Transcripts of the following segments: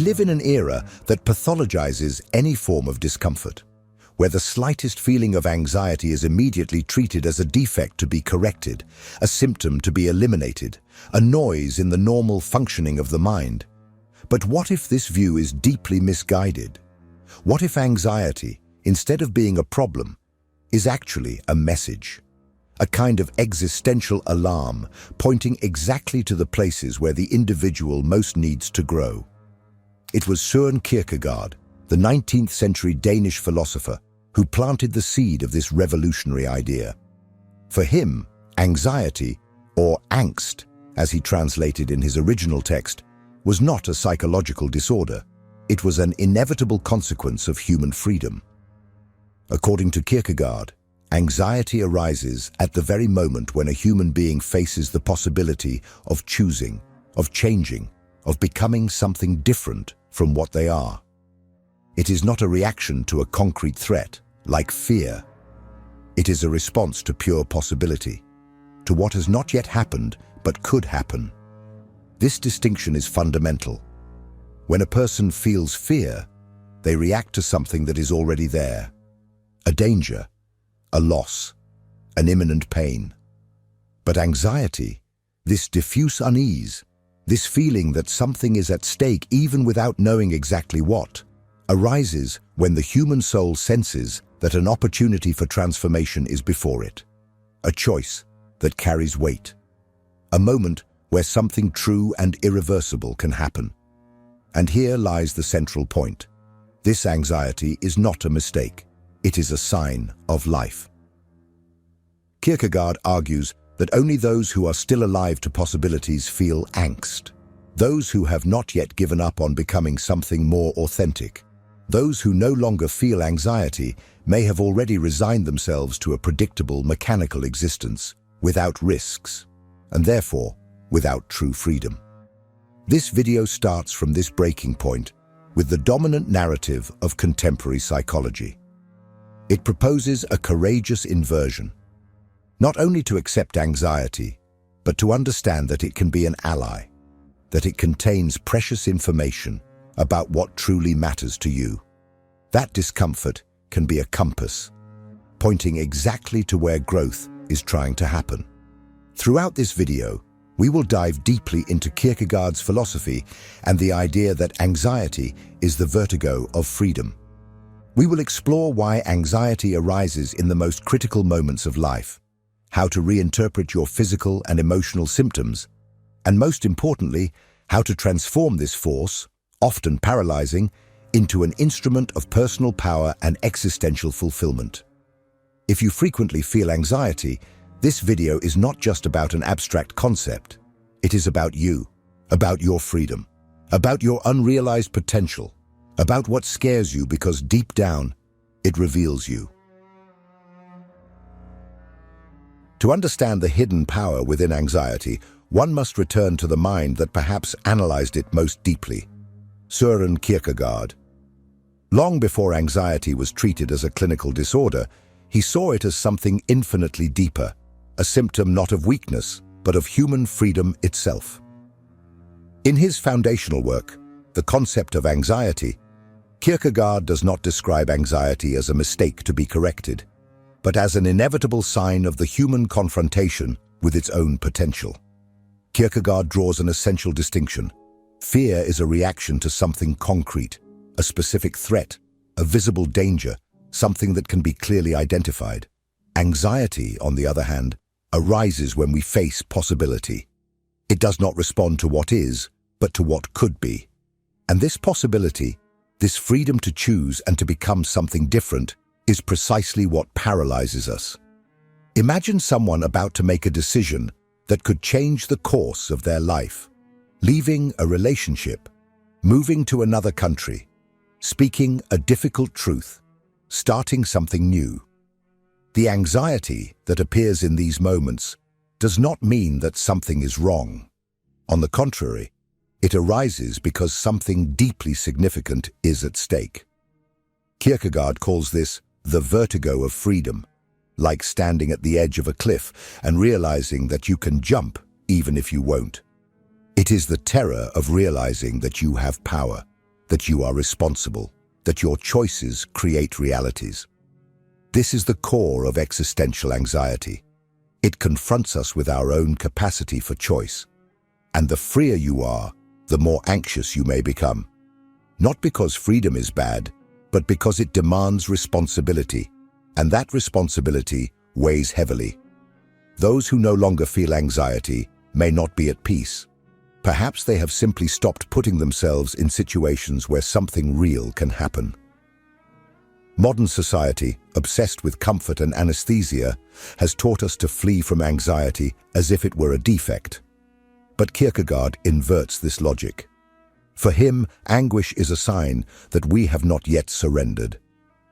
live in an era that pathologizes any form of discomfort, where the slightest feeling of anxiety is immediately treated as a defect to be corrected, a symptom to be eliminated, a noise in the normal functioning of the mind. But what if this view is deeply misguided? What if anxiety, instead of being a problem, is actually a message? A kind of existential alarm pointing exactly to the places where the individual most needs to grow. It was Søren Kierkegaard, the 19th century Danish philosopher, who planted the seed of this revolutionary idea. For him, anxiety, or angst, as he translated in his original text, was not a psychological disorder. It was an inevitable consequence of human freedom. According to Kierkegaard, anxiety arises at the very moment when a human being faces the possibility of choosing, of changing, of becoming something different from what they are. It is not a reaction to a concrete threat, like fear. It is a response to pure possibility, to what has not yet happened but could happen. This distinction is fundamental. When a person feels fear, they react to something that is already there. A danger, a loss, an imminent pain. But anxiety, this diffuse unease, this feeling that something is at stake even without knowing exactly what, arises when the human soul senses that an opportunity for transformation is before it, a choice that carries weight, a moment where something true and irreversible can happen. And here lies the central point. This anxiety is not a mistake. It is a sign of life. Kierkegaard argues that only those who are still alive to possibilities feel angst. Those who have not yet given up on becoming something more authentic. Those who no longer feel anxiety may have already resigned themselves to a predictable, mechanical existence, without risks, and therefore without true freedom. This video starts from this breaking point with the dominant narrative of contemporary psychology. It proposes a courageous inversion, not only to accept anxiety, but to understand that it can be an ally, that it contains precious information about what truly matters to you. That discomfort can be a compass, pointing exactly to where growth is trying to happen. Throughout this video, we will dive deeply into Kierkegaard's philosophy and the idea that anxiety is the vertigo of freedom. We will explore why anxiety arises in the most critical moments of life, how to reinterpret your physical and emotional symptoms, and most importantly, how to transform this force, often paralyzing, into an instrument of personal power and existential fulfillment. If you frequently feel anxiety, this video is not just about an abstract concept. It is about you, about your freedom, about your unrealized potential, about what scares you because deep down, it reveals you. To understand the hidden power within anxiety, one must return to the mind that perhaps analyzed it most deeply, Søren Kierkegaard. Long before anxiety was treated as a clinical disorder, he saw it as something infinitely deeper, a symptom not of weakness, but of human freedom itself. In his foundational work, The Concept of Anxiety, Kierkegaard does not describe anxiety as a mistake to be corrected, but as an inevitable sign of the human confrontation with its own potential. Kierkegaard draws an essential distinction. Fear is a reaction to something concrete, a specific threat, a visible danger, something that can be clearly identified. Anxiety, on the other hand, arises when we face possibility. It does not respond to what is, but to what could be. And this possibility, this freedom to choose and to become something different, is precisely what paralyzes us. Imagine someone about to make a decision that could change the course of their life, leaving a relationship, moving to another country, speaking a difficult truth, starting something new. The anxiety that appears in these moments does not mean that something is wrong. On the contrary, it arises because something deeply significant is at stake. Kierkegaard calls this the vertigo of freedom, like standing at the edge of a cliff and realizing that you can jump even if you won't. It is the terror of realizing that you have power, that you are responsible, that your choices create realities. This is the core of existential anxiety. It confronts us with our own capacity for choice. And the freer you are, the more anxious you may become. Not because freedom is bad, but because it demands responsibility, and that responsibility weighs heavily. Those who no longer feel anxiety may not be at peace. Perhaps they have simply stopped putting themselves in situations where something real can happen. Modern society, obsessed with comfort and anesthesia, has taught us to flee from anxiety as if it were a defect. But Kierkegaard inverts this logic. For him, anguish is a sign that we have not yet surrendered,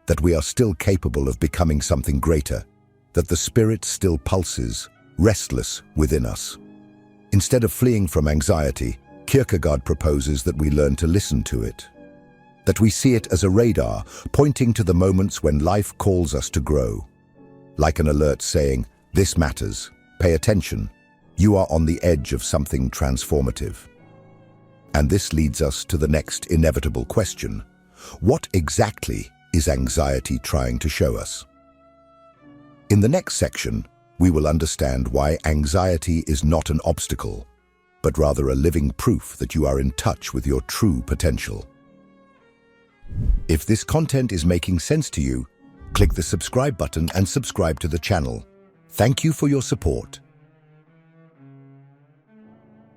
that we are still capable of becoming something greater, that the spirit still pulses, restless within us. Instead of fleeing from anxiety, Kierkegaard proposes that we learn to listen to it, that we see it as a radar pointing to the moments when life calls us to grow, like an alert saying, "This matters, pay attention, you are on the edge of something transformative." And this leads us to the next inevitable question. What exactly is anxiety trying to show us? In the next section, we will understand why anxiety is not an obstacle, but rather a living proof that you are in touch with your true potential. If this content is making sense to you, click the subscribe button and subscribe to the channel. Thank you for your support.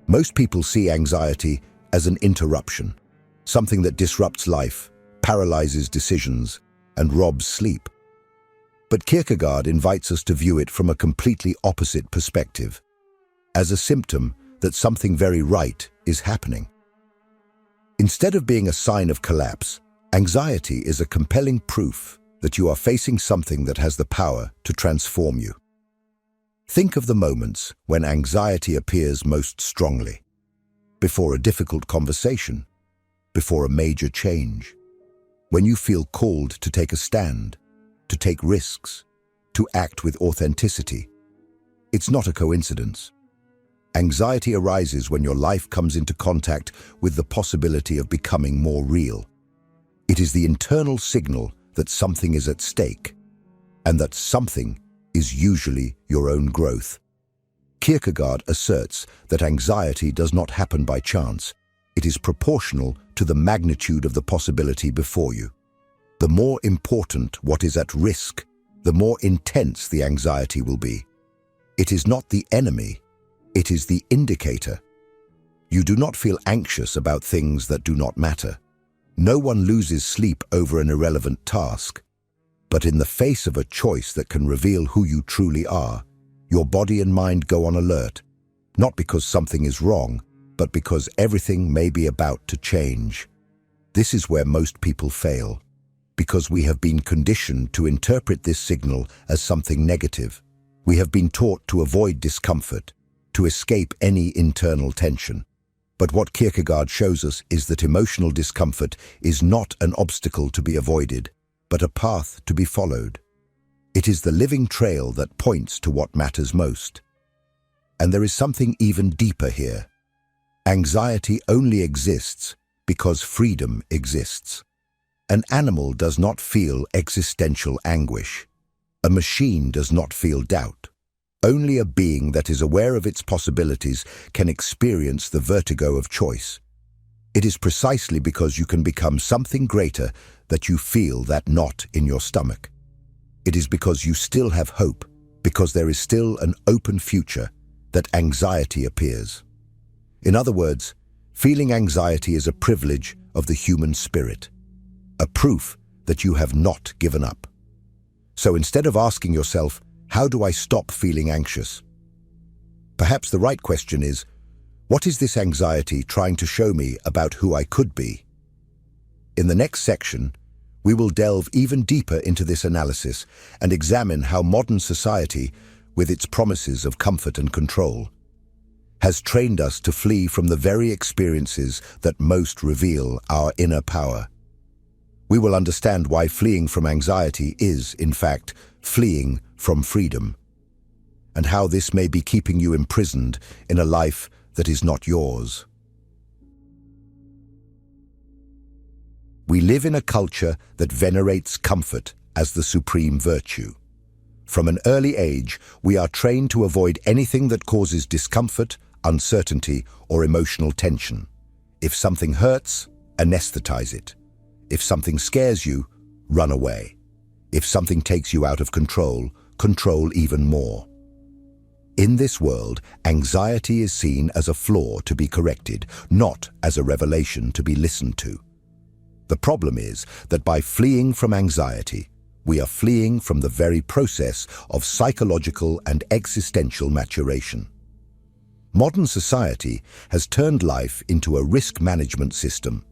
Most people see anxiety as an interruption, something that disrupts life, paralyzes decisions, and robs sleep. But Kierkegaard invites us to view it from a completely opposite perspective, as a symptom that something very right is happening. Instead of being a sign of collapse, anxiety is a compelling proof that you are facing something that has the power to transform you. Think of the moments when anxiety appears most strongly. Before a difficult conversation, before a major change, when you feel called to take a stand, to take risks, to act with authenticity. It's not a coincidence. Anxiety arises when your life comes into contact with the possibility of becoming more real. It is the internal signal that something is at stake, and that something is usually your own growth. Kierkegaard asserts that anxiety does not happen by chance. It is proportional to the magnitude of the possibility before you. The more important what is at risk, the more intense the anxiety will be. It is not the enemy, it is the indicator. You do not feel anxious about things that do not matter. No one loses sleep over an irrelevant task. But in the face of a choice that can reveal who you truly are, your body and mind go on alert, not because something is wrong, but because everything may be about to change. This is where most people fail, because we have been conditioned to interpret this signal as something negative. We have been taught to avoid discomfort, to escape any internal tension. But what Kierkegaard shows us is that emotional discomfort is not an obstacle to be avoided, but a path to be followed. It is the living trail that points to what matters most. And there is something even deeper here. Anxiety only exists because freedom exists. An animal does not feel existential anguish. A machine does not feel doubt. Only a being that is aware of its possibilities can experience the vertigo of choice. It is precisely because you can become something greater that you feel that knot in your stomach. It is because you still have hope, because there is still an open future, that anxiety appears. In other words, feeling anxiety is a privilege of the human spirit, a proof that you have not given up. So instead of asking yourself, how do I stop feeling anxious? Perhaps the right question is, what is this anxiety trying to show me about who I could be? In the next section, we will delve even deeper into this analysis and examine how modern society, with its promises of comfort and control, has trained us to flee from the very experiences that most reveal our inner power. We will understand why fleeing from anxiety is, in fact, fleeing from freedom, and how this may be keeping you imprisoned in a life that is not yours. We live in a culture that venerates comfort as the supreme virtue. From an early age, we are trained to avoid anything that causes discomfort, uncertainty, or emotional tension. If something hurts, anesthetize it. If something scares you, run away. If something takes you out of control, control even more. In this world, anxiety is seen as a flaw to be corrected, not as a revelation to be listened to. The problem is that by fleeing from anxiety, we are fleeing from the very process of psychological and existential maturation. Modern society has turned life into a risk management system.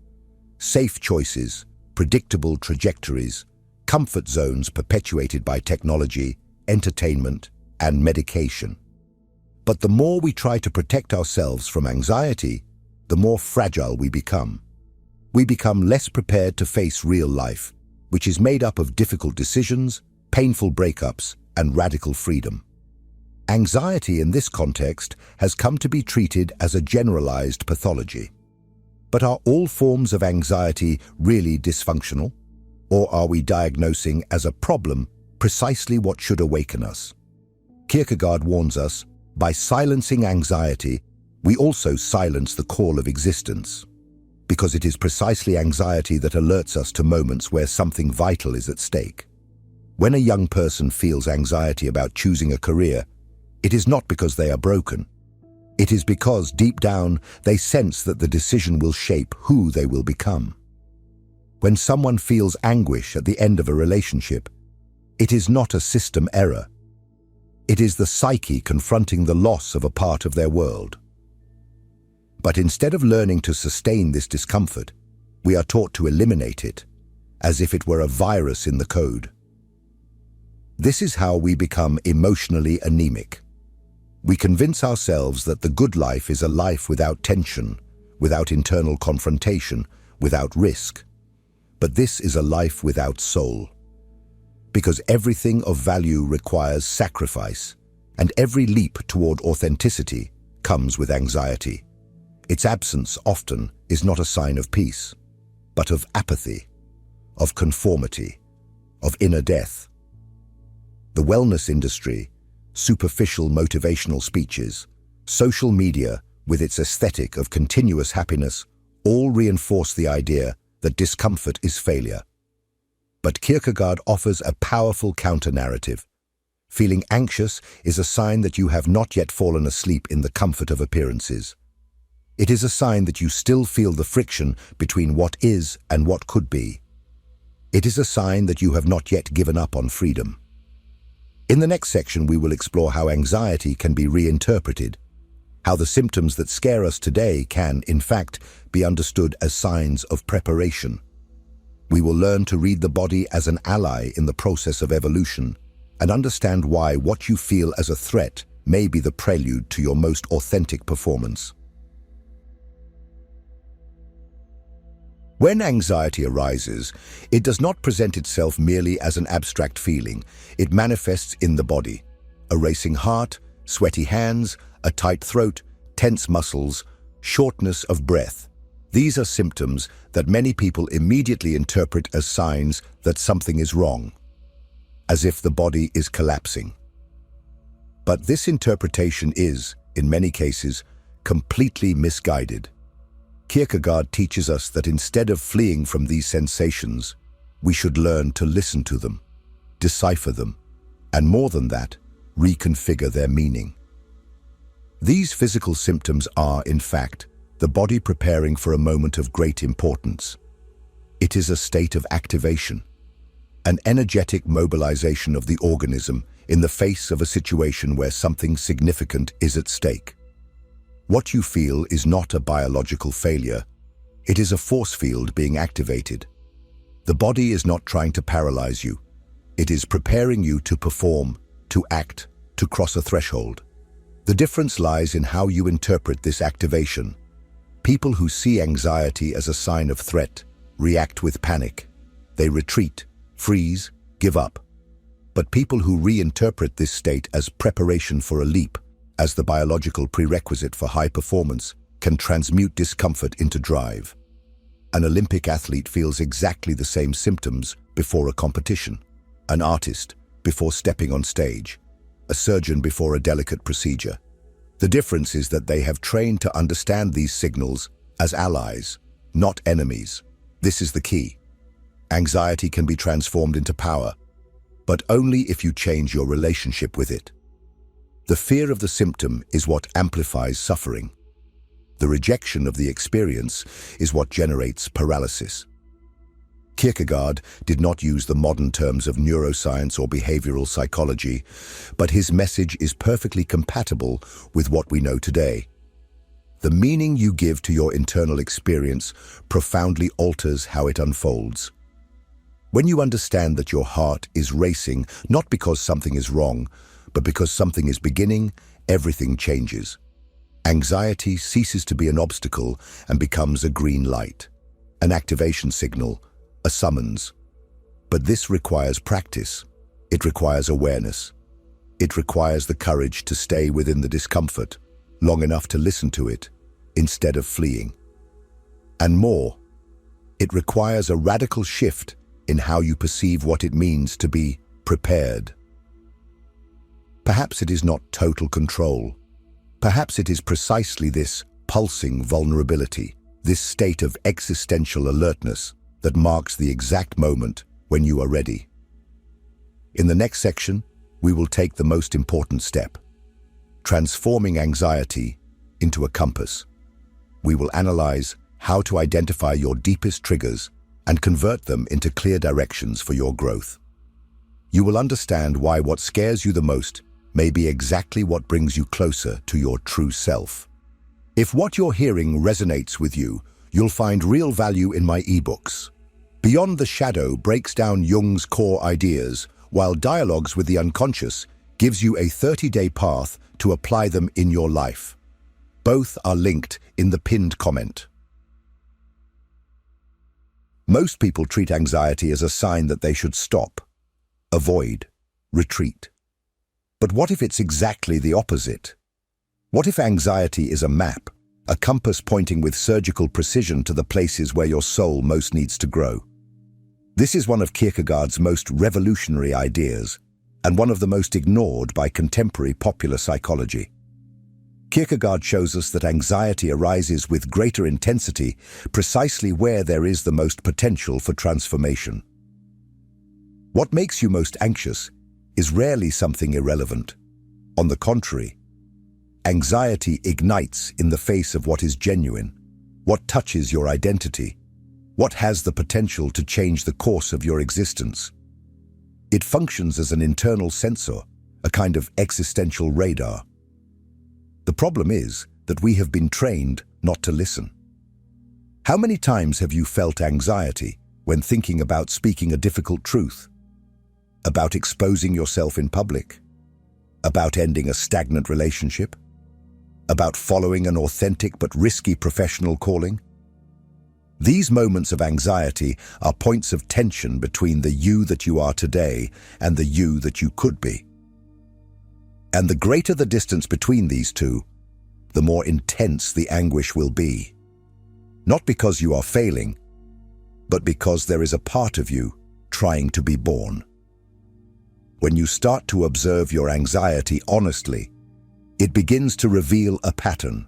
Safe choices, predictable trajectories, comfort zones perpetuated by technology, entertainment, and medication. But the more we try to protect ourselves from anxiety, the more fragile we become. We become less prepared to face real life, which is made up of difficult decisions, painful breakups, and radical freedom. Anxiety in this context has come to be treated as a generalized pathology. But are all forms of anxiety really dysfunctional? Or are we diagnosing as a problem precisely what should awaken us? Kierkegaard warns us, by silencing anxiety, we also silence the call of existence. Because it is precisely anxiety that alerts us to moments where something vital is at stake. When a young person feels anxiety about choosing a career, it is not because they are broken. It is because, deep down, they sense that the decision will shape who they will become. When someone feels anguish at the end of a relationship, it is not a system error. It is the psyche confronting the loss of a part of their world. But instead of learning to sustain this discomfort, we are taught to eliminate it, as if it were a virus in the code. This is how we become emotionally anemic. We convince ourselves that the good life is a life without tension, without internal confrontation, without risk. But this is a life without soul. Because everything of value requires sacrifice, and every leap toward authenticity comes with anxiety. Its absence often is not a sign of peace, but of apathy, of conformity, of inner death. The wellness industry, superficial motivational speeches, social media with its aesthetic of continuous happiness all reinforce the idea that discomfort is failure. But Kierkegaard offers a powerful counter-narrative. Feeling anxious is a sign that you have not yet fallen asleep in the comfort of appearances. It is a sign that you still feel the friction between what is and what could be. It is a sign that you have not yet given up on freedom. In the next section, we will explore how anxiety can be reinterpreted, how the symptoms that scare us today can, in fact, be understood as signs of preparation. We will learn to read the body as an ally in the process of evolution and understand why what you feel as a threat may be the prelude to your most authentic performance. When anxiety arises, it does not present itself merely as an abstract feeling. It manifests in the body. A racing heart, sweaty hands, a tight throat, tense muscles, shortness of breath. These are symptoms that many people immediately interpret as signs that something is wrong, as if the body is collapsing. But this interpretation is, in many cases, completely misguided. Kierkegaard teaches us that instead of fleeing from these sensations, we should learn to listen to them, decipher them, and more than that, reconfigure their meaning. These physical symptoms are, in fact, the body preparing for a moment of great importance. It is a state of activation, an energetic mobilization of the organism in the face of a situation where something significant is at stake. What you feel is not a biological failure. It is a force field being activated. The body is not trying to paralyze you. It is preparing you to perform, to act, to cross a threshold. The difference lies in how you interpret this activation. People who see anxiety as a sign of threat react with panic. They retreat, freeze, give up. But people who reinterpret this state as preparation for a leap, as the biological prerequisite for high performance, can transmute discomfort into drive. An Olympic athlete feels exactly the same symptoms before a competition, an artist before stepping on stage, a surgeon before a delicate procedure. The difference is that they have trained to understand these signals as allies, not enemies. This is the key. Anxiety can be transformed into power, but only if you change your relationship with it. The fear of the symptom is what amplifies suffering. The rejection of the experience is what generates paralysis. Kierkegaard did not use the modern terms of neuroscience or behavioral psychology, but his message is perfectly compatible with what we know today. The meaning you give to your internal experience profoundly alters how it unfolds. When you understand that your heart is racing, not because something is wrong, but because something is beginning, everything changes. Anxiety ceases to be an obstacle and becomes a green light, an activation signal, a summons. But this requires practice. It requires awareness. It requires the courage to stay within the discomfort long enough to listen to it instead of fleeing. And more, it requires a radical shift in how you perceive what it means to be prepared. Perhaps it is not total control. Perhaps it is precisely this pulsing vulnerability, this state of existential alertness that marks the exact moment when you are ready. In the next section, we will take the most important step, transforming anxiety into a compass. We will analyze how to identify your deepest triggers and convert them into clear directions for your growth. You will understand why what scares you the most may be exactly what brings you closer to your true self. If what you're hearing resonates with you, you'll find real value in my ebooks. Beyond the Shadow breaks down Jung's core ideas, while Dialogues with the Unconscious gives you a 30-day path to apply them in your life. Both are linked in the pinned comment. Most people treat anxiety as a sign that they should stop, avoid, retreat. But what if it's exactly the opposite? What if anxiety is a map, a compass pointing with surgical precision to the places where your soul most needs to grow? This is one of Kierkegaard's most revolutionary ideas, and one of the most ignored by contemporary popular psychology. Kierkegaard shows us that anxiety arises with greater intensity precisely where there is the most potential for transformation. What makes you most anxious is rarely something irrelevant. On the contrary, anxiety ignites in the face of what is genuine, what touches your identity, what has the potential to change the course of your existence. It functions as an internal sensor, a kind of existential radar. The problem is that we have been trained not to listen. How many times have you felt anxiety when thinking about speaking a difficult truth? About exposing yourself in public? About ending a stagnant relationship? About following an authentic but risky professional calling? These moments of anxiety are points of tension between the you that you are today and the you that you could be. And the greater the distance between these two, the more intense the anguish will be. Not because you are failing, but because there is a part of you trying to be born. When you start to observe your anxiety honestly, it begins to reveal a pattern.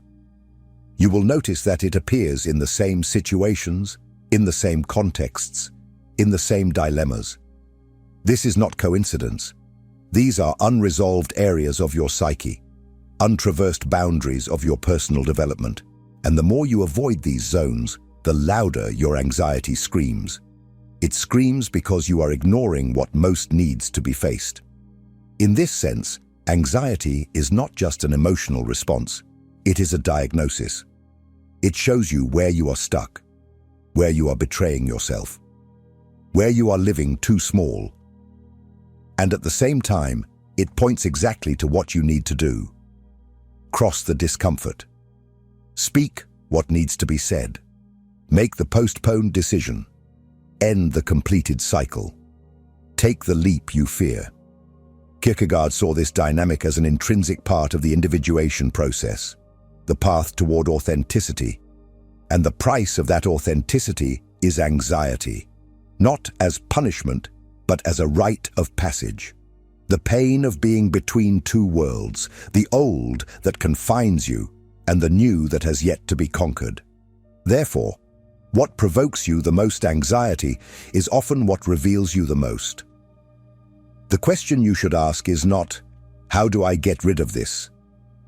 You will notice that it appears in the same situations, in the same contexts, in the same dilemmas. This is not coincidence. These are unresolved areas of your psyche, untraversed boundaries of your personal development. And the more you avoid these zones, the louder your anxiety screams. It screams because you are ignoring what most needs to be faced. In this sense, anxiety is not just an emotional response, it is a diagnosis. It shows you where you are stuck, where you are betraying yourself, where you are living too small. And at the same time, it points exactly to what you need to do. Cross the discomfort. Speak what needs to be said. Make the postponed decision. End the completed cycle. Take the leap you fear. Kierkegaard saw this dynamic as an intrinsic part of the individuation process, the path toward authenticity. And the price of that authenticity is anxiety, not as punishment, but as a rite of passage. The pain of being between two worlds, the old that confines you and the new that has yet to be conquered. Therefore, what provokes you the most anxiety is often what reveals you the most. The question you should ask is not, how do I get rid of this?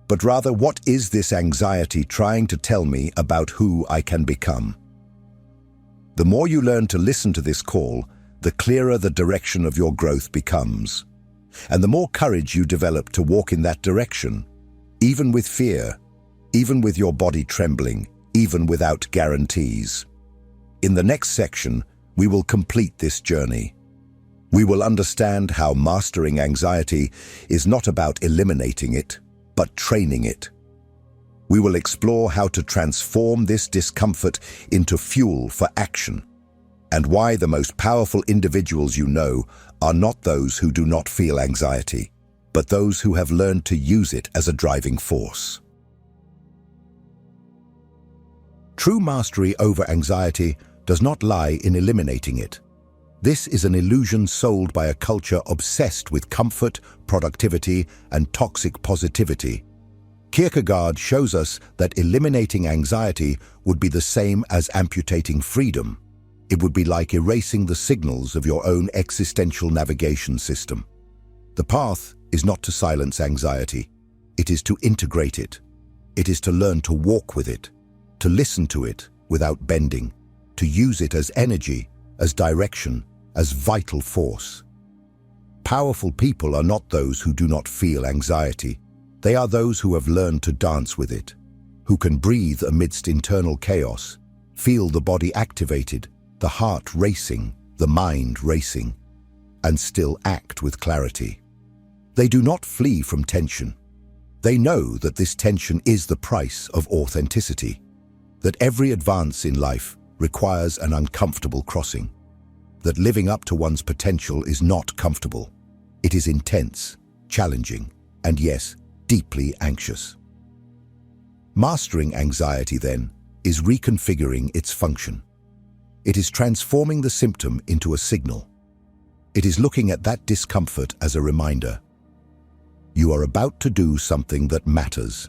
But rather, what is this anxiety trying to tell me about who I can become? The more you learn to listen to this call, the clearer the direction of your growth becomes. And the more courage you develop to walk in that direction, even with fear, even with your body trembling, even without guarantees. In the next section, we will complete this journey. We will understand how mastering anxiety is not about eliminating it, but training it. We will explore how to transform this discomfort into fuel for action, and why the most powerful individuals you know are not those who do not feel anxiety, but those who have learned to use it as a driving force. True mastery over anxiety does not lie in eliminating it. This is an illusion sold by a culture obsessed with comfort, productivity, and toxic positivity. Kierkegaard shows us that eliminating anxiety would be the same as amputating freedom. It would be like erasing the signals of your own existential navigation system. The path is not to silence anxiety. It is to integrate it. It is to learn to walk with it, to listen to it without bending, to use it as energy, as direction, as vital force. Powerful people are not those who do not feel anxiety. They are those who have learned to dance with it, who can breathe amidst internal chaos, feel the body activated, the heart racing, the mind racing, and still act with clarity. They do not flee from tension. They know that this tension is the price of authenticity, that every advance in life requires an uncomfortable crossing, that living up to one's potential is not comfortable. It is intense, challenging, and yes, deeply anxious. Mastering anxiety, then, is reconfiguring its function. It is transforming the symptom into a signal. It is looking at that discomfort as a reminder. You are about to do something that matters.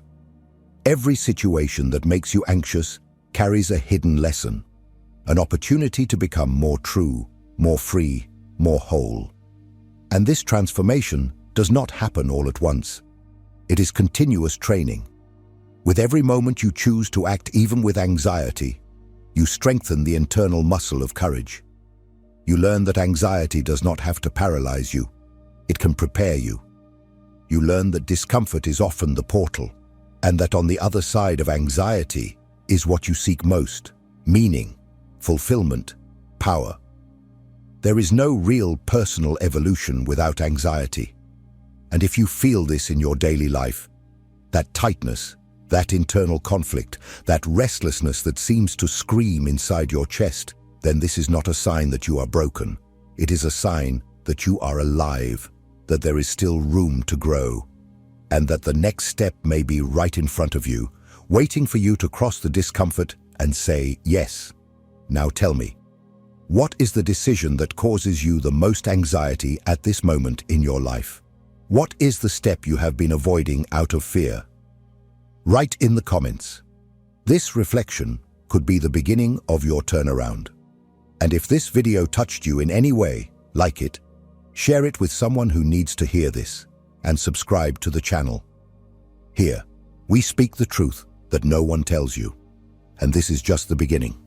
Every situation that makes you anxious carries a hidden lesson, an opportunity to become more true, more free, more whole. And this transformation does not happen all at once. It is continuous training. With every moment you choose to act even with anxiety, you strengthen the internal muscle of courage. You learn that anxiety does not have to paralyze you. It can prepare you. You learn that discomfort is often the portal, and that on the other side of anxiety is what you seek most: meaning, fulfillment, power. There is no real personal evolution without anxiety. And if you feel this in your daily life, that tightness, that internal conflict, that restlessness that seems to scream inside your chest, then this is not a sign that you are broken. It is a sign that you are alive, that there is still room to grow, and that the next step may be right in front of you, waiting for you to cross the discomfort and say, yes. Now tell me, what is the decision that causes you the most anxiety at this moment in your life? What is the step you have been avoiding out of fear? Write in the comments. This reflection could be the beginning of your turnaround. And if this video touched you in any way, like it, share it with someone who needs to hear this, and subscribe to the channel. Here, we speak the truth that no one tells you, and this is just the beginning.